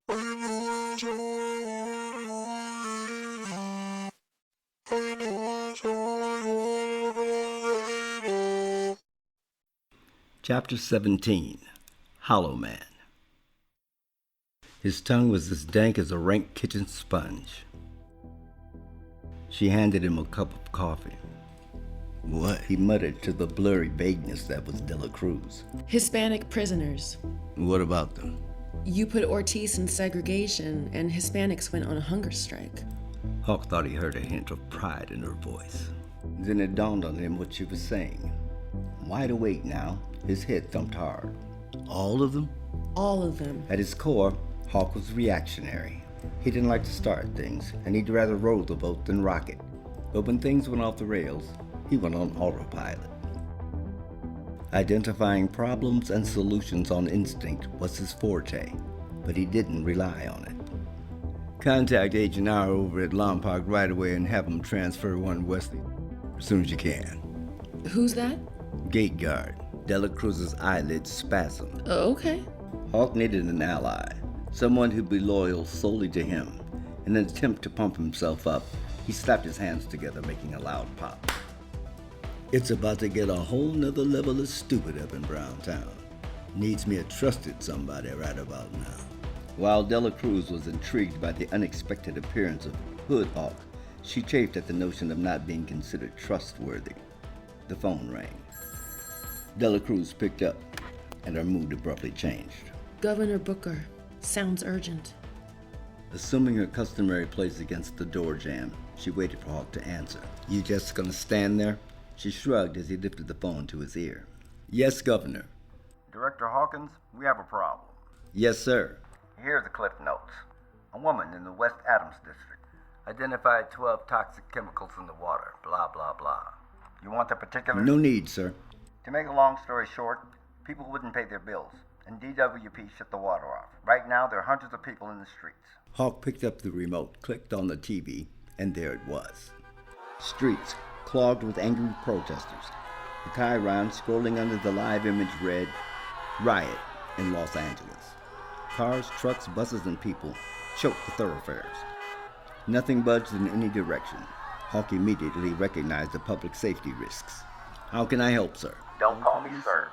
Chapter 17, Hollow Man. His tongue was as dank as a rank kitchen sponge. She handed him a cup of coffee. What? He muttered to the blurry vagueness that was Dela Cruz. Hispanic prisoners. What about them? You put Ortiz in segregation, and Hispanics went on a hunger strike. Hawk thought he heard a hint of pride in her voice. Then it dawned on him what she was saying. Wide awake now, his head thumped hard. All of them? All of them. At his core, Hawk was reactionary. He didn't like to start things, and he'd rather roll the boat than rock it. But when things went off the rails, he went on autopilot. Identifying problems and solutions on instinct was his forte, but he didn't rely on it. Contact Agent R over at Lompoc right away and have him transfer one Wesley as soon as you can. Who's that? Gate guard. Dela Cruz's eyelids spasmed. Okay. Hawk needed an ally, someone who'd be loyal solely to him. In an attempt to pump himself up, he slapped his hands together, making a loud pop. It's about to get a whole nother level of stupid up in Browntown. Needs me a trusted somebody right about now. While Dela Cruz was intrigued by the unexpected appearance of Hood Hawk, she chafed at the notion of not being considered trustworthy. The phone rang. Dela Cruz picked up, and her mood abruptly changed. Governor Booker. Sounds urgent. Assuming her customary place against the door jamb, she waited for Hawk to answer. You just gonna stand there? She shrugged as he lifted the phone to his ear. Yes, Governor. Director Hawkins, we have a problem. Yes, sir. Here are the cliff notes. A woman in the West Adams district identified 12 toxic chemicals in the water, blah, blah, blah. You want the particulars? No need, sir. To make a long story short, people wouldn't pay their bills, and DWP shut the water off. Right now, there are hundreds of people in the streets. Hawk picked up the remote, clicked on the TV, and there it was. Streets clogged with angry protesters. The chyron scrolling under the live image read, Riot in Los Angeles. Cars, trucks, buses, and people choked the thoroughfares. Nothing budged in any direction. Hawk immediately recognized the public safety risks. How can I help, sir? Don't call me sir.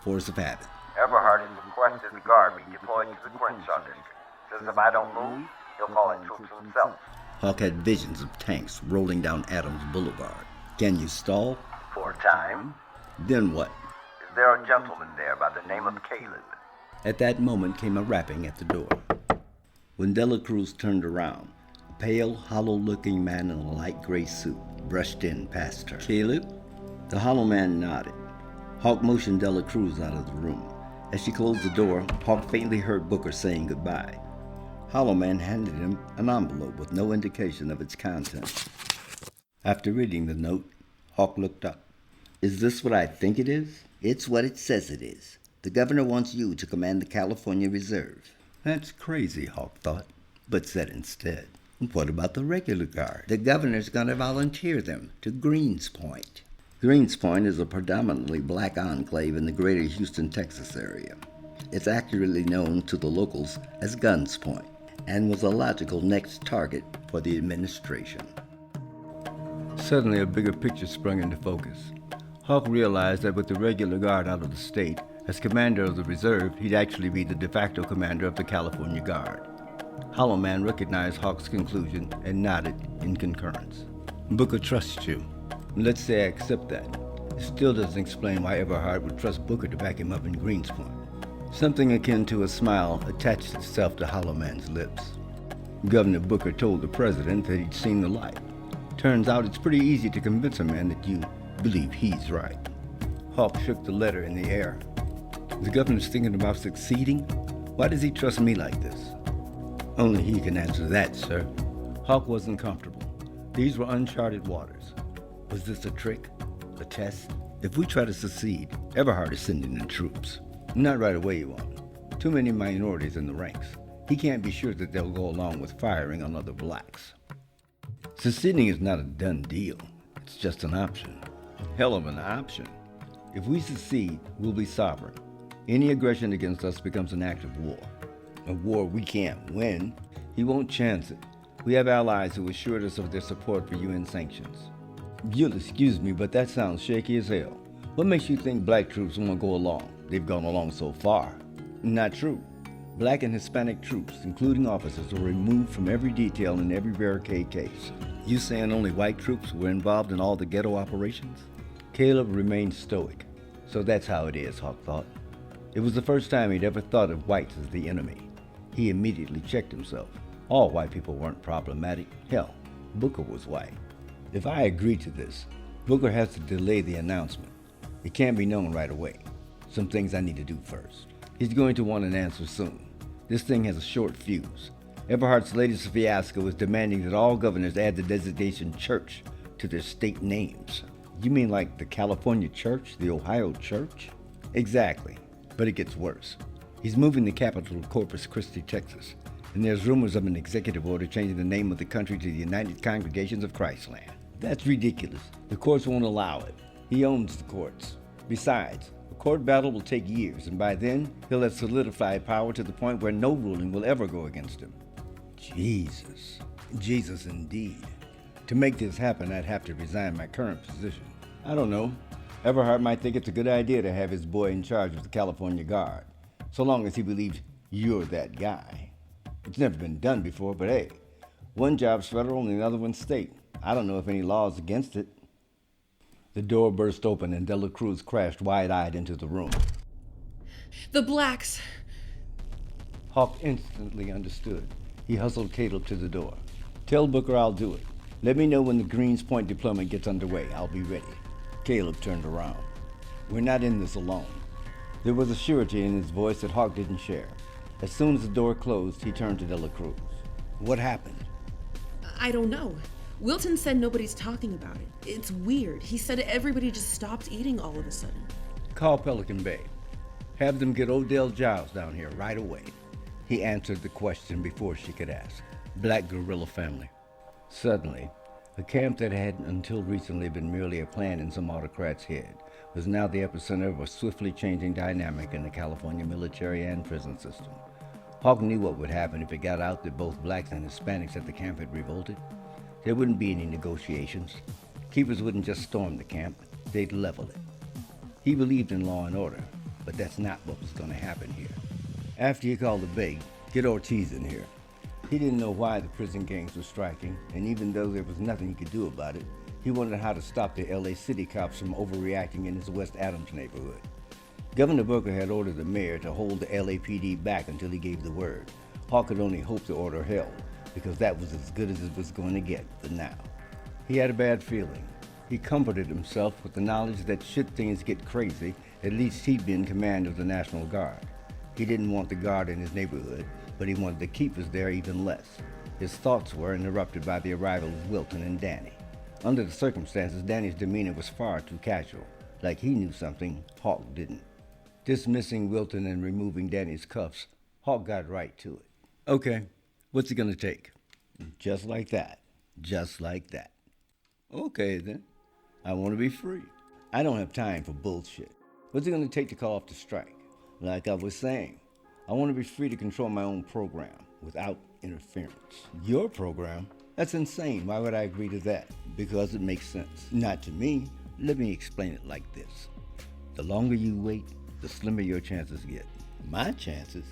Force of habit. Everhart has requested the guard be deployed to the Crenshaw district. Says if I don't move, he'll call in troops himself. Hawk had visions of tanks rolling down Adams Boulevard. Can you stall? For a time. Then what? Is there a gentleman there by the name of Caleb? At that moment came a rapping at the door. When Dela Cruz turned around, a pale, hollow-looking man in a light gray suit brushed in past her. Caleb? The hollow man nodded. Hawk motioned Dela Cruz out of the room. As she closed the door, Hawk faintly heard Booker saying goodbye. Hollow Man handed him an envelope with no indication of its contents. After reading the note, Hawk looked up. Is this what I think it is? It's what it says it is. The governor wants you to command the California Reserve. That's crazy, Hawk thought, but said instead, what about the regular guard? The governor's going to volunteer them to Greens Point. Greens Point is a predominantly black enclave in the greater Houston, Texas area. It's accurately known to the locals as Guns Point, and was a logical next target for the administration. Suddenly, a bigger picture sprung into focus. Hawk realized that with the regular guard out of the state, as commander of the reserve, he'd actually be the de facto commander of the California Guard. Hollow Man recognized Hawk's conclusion and nodded in concurrence. Booker trusts you. Let's say I accept that. It still doesn't explain why Everhart would trust Booker to back him up in Greens Point. Something akin to a smile attached itself to Hollow Man's lips. Governor Booker told the president that he'd seen the light. Turns out it's pretty easy to convince a man that you believe he's right. Hawk shook the letter in the air. The governor's thinking about succeeding? Why does he trust me like this? Only he can answer that, sir. Hawk wasn't comfortable. These were uncharted waters. Was this a trick? A test? If we try to succeed, Everhart is sending in troops. Not right away, you won't. Too many minorities in the ranks. He can't be sure that they'll go along with firing on other blacks. Seceding is not a done deal. It's just an option. Hell of an option. If we secede, we'll be sovereign. Any aggression against us becomes an act of war. A war we can't win. He won't chance it. We have allies who assured us of their support for UN sanctions. You'll excuse me, but that sounds shaky as hell. What makes you think black troops won't go along? They've gone along so far. Not true. Black and Hispanic troops, including officers, were removed from every detail in every barricade case. You saying only white troops were involved in all the ghetto operations? Caleb remained stoic. So that's how it is, Hawk thought. It was the first time he'd ever thought of whites as the enemy. He immediately checked himself. All white people weren't problematic. Hell, Booker was white. If I agree to this, Booker has to delay the announcement. It can't be known right away. Some things I need to do first. He's going to want an answer soon. This thing has a short fuse. Everhart's latest fiasco is demanding that all governors add the designation church to their state names. You mean like the California Church, the Ohio Church? Exactly, but it gets worse. He's moving the capital to Corpus Christi, Texas, and there's rumors of an executive order changing the name of the country to the United Congregations of Christland. That's ridiculous. The courts won't allow it. He owns the courts. Besides, a court battle will take years, and by then, he'll have solidified power to the point where no ruling will ever go against him. Jesus. Jesus indeed. To make this happen, I'd have to resign my current position. I don't know. Everhart might think it's a good idea to have his boy in charge of the California Guard, so long as he believes you're that guy. It's never been done before, but hey, one job's federal and the other one's state. I don't know if any laws against it. The door burst open and Dela Cruz crashed wide-eyed into the room. The blacks! Hawk instantly understood. He hustled Caleb to the door. Tell Booker I'll do it. Let me know when the Greens Point deployment gets underway. I'll be ready. Caleb turned around. We're not in this alone. There was a surety in his voice that Hawk didn't share. As soon as the door closed, he turned to Dela Cruz. What happened? I don't know. Wilton said nobody's talking about it. It's weird. He said everybody just stopped eating all of a sudden. Call Pelican Bay. Have them get Odell Giles down here right away. He answered the question before she could ask. Black guerrilla family. Suddenly, a camp that had until recently been merely a plan in some autocrat's head was now the epicenter of a swiftly changing dynamic in the California military and prison system. Hawk knew what would happen if it got out that both blacks and Hispanics at the camp had revolted. There wouldn't be any negotiations. Keepers wouldn't just storm the camp, they'd level it. He believed in law and order, but that's not what was going to happen here. After he called the Bay, get Ortiz in here. He didn't know why the prison gangs were striking, and even though there was nothing he could do about it, he wondered how to stop the LA City cops from overreacting in his West Adams neighborhood. Governor Booker had ordered the mayor to hold the LAPD back until he gave the word. Hawk could only hope the order held, because that was as good as it was going to get for now. He had a bad feeling. He comforted himself with the knowledge that should things get crazy, at least he'd be in command of the National Guard. He didn't want the guard in his neighborhood, but he wanted the keepers there even less. His thoughts were interrupted by the arrival of Wilton and Danny. Under the circumstances, Danny's demeanor was far too casual, like he knew something Hawk didn't. Dismissing Wilton and removing Danny's cuffs, Hawk got right to it. Okay, what's it gonna take? Just like that. Just like that. Okay then. I want to be free. I don't have time for bullshit. What's it gonna take to call off the strike? Like I was saying, I want to be free to control my own program without interference. Your program? That's insane. Why would I agree to that? Because it makes sense. Not to me. Let me explain it like this. The longer you wait, the slimmer your chances get. My chances?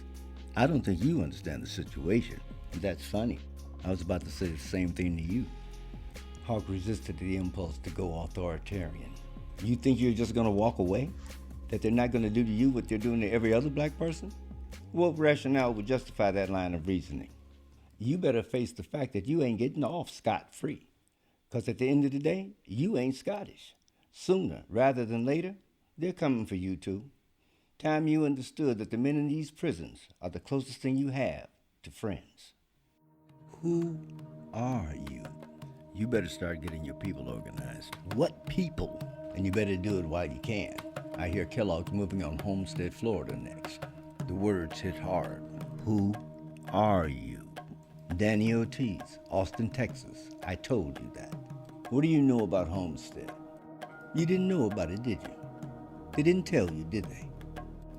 I don't think you understand the situation. That's funny. I was about to say the same thing to you. Hawk resisted the impulse to go authoritarian. You think you're just gonna walk away? That they're not gonna do to you what they're doing to every other black person? What rationale would justify that line of reasoning? You better face the fact that you ain't getting off scot-free. Because at the end of the day, you ain't Scottish. Sooner rather than later, they're coming for you too. Time you understood that the men in these prisons are the closest thing you have to friends. Who are you? You better start getting your people organized. What people? And you better do it while you can. I hear Kellogg's moving on Homestead, Florida next. The words hit hard. Who are you? Danny Ortiz, Austin, Texas. I told you that. What do you know about Homestead? You didn't know about it, did you? They didn't tell you, did they?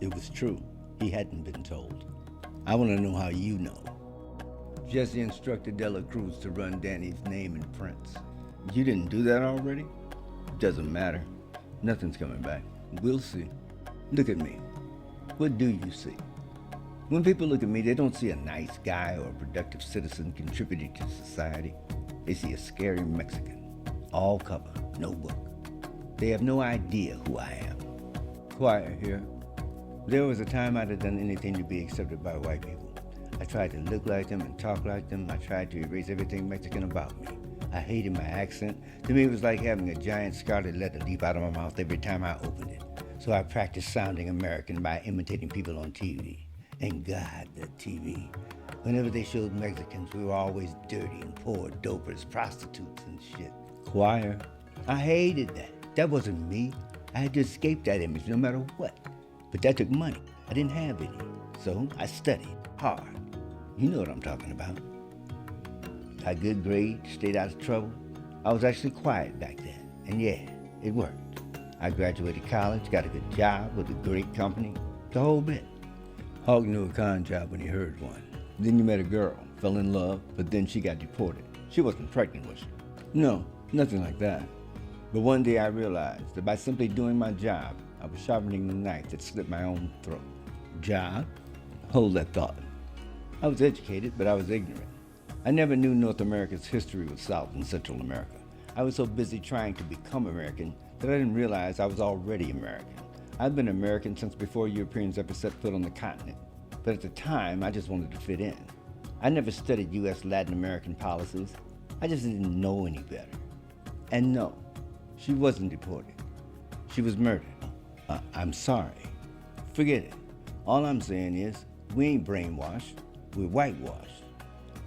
It was true. He hadn't been told. I want to know how you know. Jesse instructed Dela Cruz to run Danny's name in prints. You didn't do that already? Doesn't matter. Nothing's coming back. We'll see. Look at me. What do you see? When people look at me, they don't see a nice guy or a productive citizen contributing to society. They see a scary Mexican. All cover, no book. They have no idea who I am. Quiet here. There was a time I'd have done anything to be accepted by white people. I tried to look like them and talk like them. I tried to erase everything Mexican about me. I hated my accent. To me, it was like having a giant scarlet letter leap out of my mouth every time I opened it. So I practiced sounding American by imitating people on TV. And God, the TV. Whenever they showed Mexicans, we were always dirty and poor dopers, prostitutes and shit. Choir. I hated that. That wasn't me. I had to escape that image no matter what. But that took money. I didn't have any. So I studied hard. You know what I'm talking about. Got good grades, stayed out of trouble. I was actually quiet back then. And yeah, it worked. I graduated college, got a good job with a great company. The whole bit. Hawk knew a con job when he heard one. Then you met a girl, fell in love, but then she got deported. She wasn't pregnant, was she? No, nothing like that. But one day I realized that by simply doing my job, I was sharpening the knife that slit my own throat. Job? Hold that thought. I was educated, but I was ignorant. I never knew North America's history with South and Central America. I was so busy trying to become American that I didn't realize I was already American. I've been American since before Europeans ever set foot on the continent. But at the time, I just wanted to fit in. I never studied U.S. Latin American policies. I just didn't know any better. And no, she wasn't deported. She was murdered. I'm sorry. Forget it. All I'm saying is, we ain't brainwashed, we're whitewashed.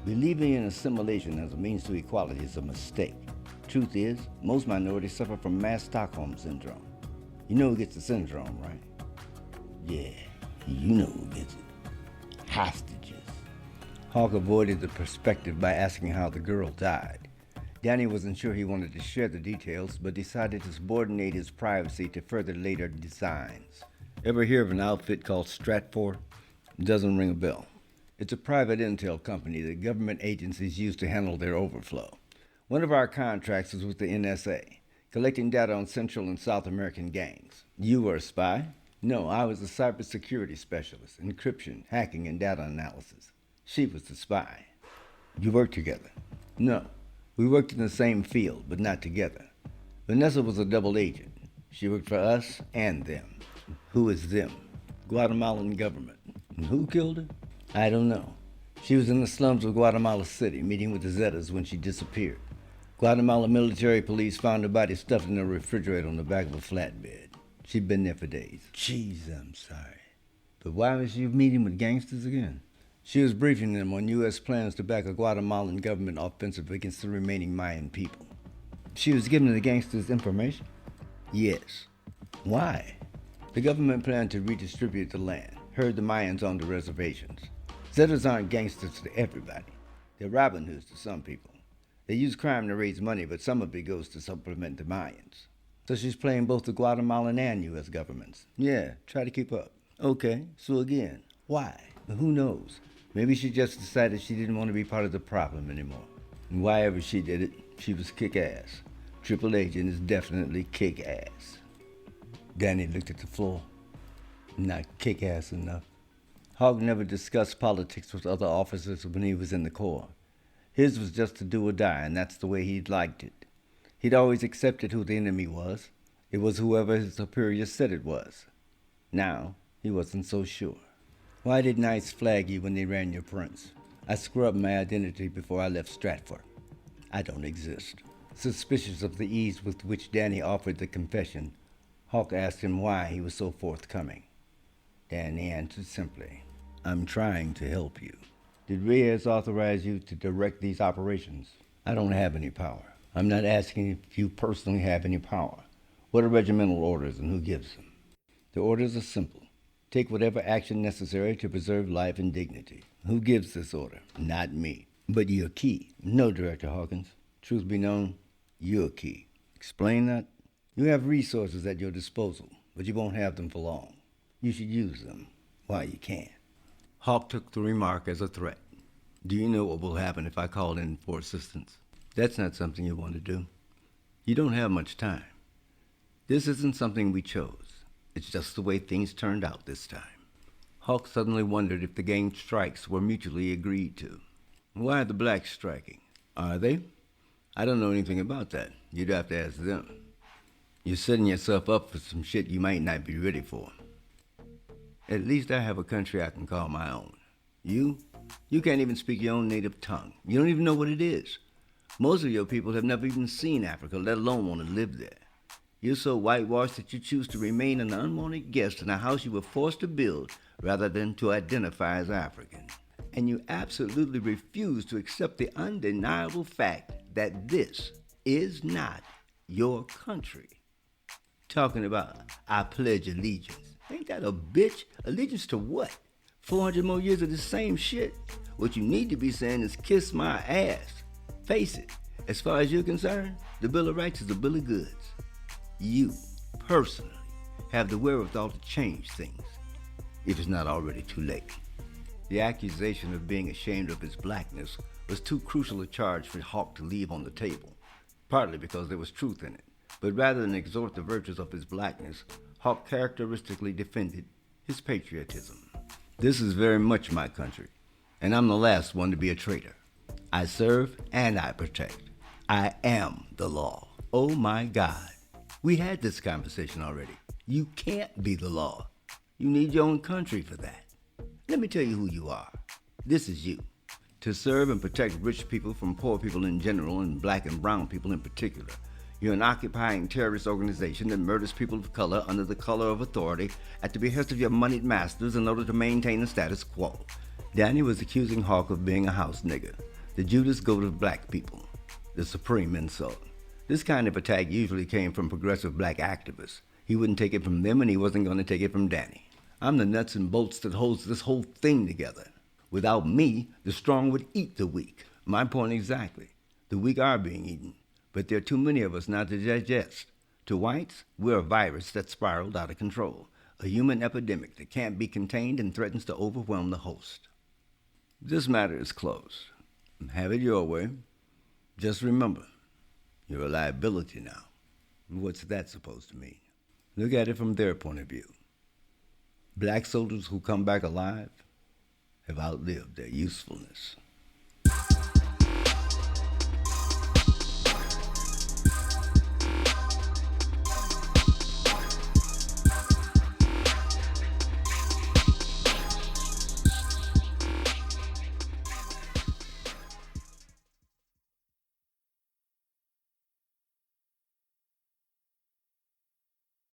Believing in assimilation as a means to equality is a mistake. Truth is, most minorities suffer from mass Stockholm syndrome. You know who gets the syndrome, right? Yeah, you know who gets it. Hostages. Hawk avoided the perspective by asking how the girl died. Danny wasn't sure he wanted to share the details, but decided to subordinate his privacy to further later designs. Ever hear of an outfit called Stratfor? Doesn't ring a bell. It's a private intel company that government agencies use to handle their overflow. One of our contracts was with the NSA, collecting data on Central and South American gangs. You were a spy? No, I was a cybersecurity specialist, encryption, hacking, and data analysis. She was the spy. You worked together? No. We worked in the same field, but not together. Vanessa was a double agent. She worked for us and them. Who is them? Guatemalan government. And who killed her? I don't know. She was in the slums of Guatemala City, meeting with the Zetas when she disappeared. Guatemala military police found her body stuffed in a refrigerator on the back of a flatbed. She'd been there for days. Jeez, I'm sorry. But why was she meeting with gangsters again? She was briefing them on U.S. plans to back a Guatemalan government offensive against the remaining Mayan people. She was giving the gangsters information? Yes. Why? The government planned to redistribute the land, herd the Mayans onto reservations. Zetas aren't gangsters to everybody. They're Robin Hoods to some people. They use crime to raise money, but some of it goes to supplement the Mayans. So she's playing both the Guatemalan and U.S. governments. Yeah, try to keep up. Okay, so again, why? Who knows? Maybe she just decided she didn't want to be part of the problem anymore. And why ever she did it, she was kick-ass. Triple Agent is definitely kick-ass. Danny looked at the floor. Not kick-ass enough. Hawk never discussed politics with other officers when he was in the Corps. His was just to do or die, and that's the way he'd liked it. He'd always accepted who the enemy was. It was whoever his superior said it was. Now, he wasn't so sure. Why didn't ICE flag you when they ran your prints? I scrubbed my identity before I left Stratford. I don't exist. Suspicious of the ease with which Danny offered the confession, Hawk asked him why he was so forthcoming. Danny answered simply, I'm trying to help you. Did Reyes authorize you to direct these operations? I don't have any power. I'm not asking if you personally have any power. What are regimental orders and who gives them? The orders are simple. Take whatever action necessary to preserve life and dignity. Who gives this order? Not me. But you're key. No, Director Hawkins. Truth be known, you're key. Explain that? You have resources at your disposal, but you won't have them for long. You should use them while you can. Hawk took the remark as a threat. Do you know what will happen if I call in for assistance? That's not something you want to do. You don't have much time. This isn't something we chose. It's just the way things turned out this time. Hawk suddenly wondered if the gang strikes were mutually agreed to. Why are the blacks striking? Are they? I don't know anything about that. You'd have to ask them. You're setting yourself up for some shit you might not be ready for. At least I have a country I can call my own. You can't even speak your own native tongue. You don't even know what it is. Most of your people have never even seen Africa, let alone want to live there. You're so whitewashed that you choose to remain an unwanted guest in a house you were forced to build rather than to identify as African. And you absolutely refuse to accept the undeniable fact that this is not your country. Talking about, I pledge allegiance. Ain't that a bitch? Allegiance to what? 400 more years of the same shit? What you need to be saying is kiss my ass. Face it, as far as you're concerned, the Bill of Rights is a bill of goods. You, personally, have the wherewithal to change things, if it's not already too late. The accusation of being ashamed of his blackness was too crucial a charge for Hawk to leave on the table, partly because there was truth in it. But rather than exhort the virtues of his blackness, Hawk characteristically defended his patriotism. This is very much my country, and I'm the last one to be a traitor. I serve and I protect. I am the law. Oh my God. We had this conversation already. You can't be the law. You need your own country for that. Let me tell you who you are. This is you. To serve and protect rich people from poor people in general and black and brown people in particular. You're an occupying terrorist organization that murders people of color under the color of authority at the behest of your moneyed masters in order to maintain the status quo. Danny was accusing Hawk of being a house nigger, the Judas goat of black people, the supreme insult. This kind of attack usually came from progressive black activists. He wouldn't take it from them, and he wasn't going to take it from Danny. I'm the nuts and bolts that holds this whole thing together. Without me, the strong would eat the weak. My point exactly. The weak are being eaten, but there are too many of us now to digest. To whites, we're a virus that spiraled out of control, a human epidemic that can't be contained and threatens to overwhelm the host. This matter is closed. Have it your way. Just remember, you're a liability now. What's that supposed to mean? Look at it from their point of view. Black soldiers who come back alive have outlived their usefulness.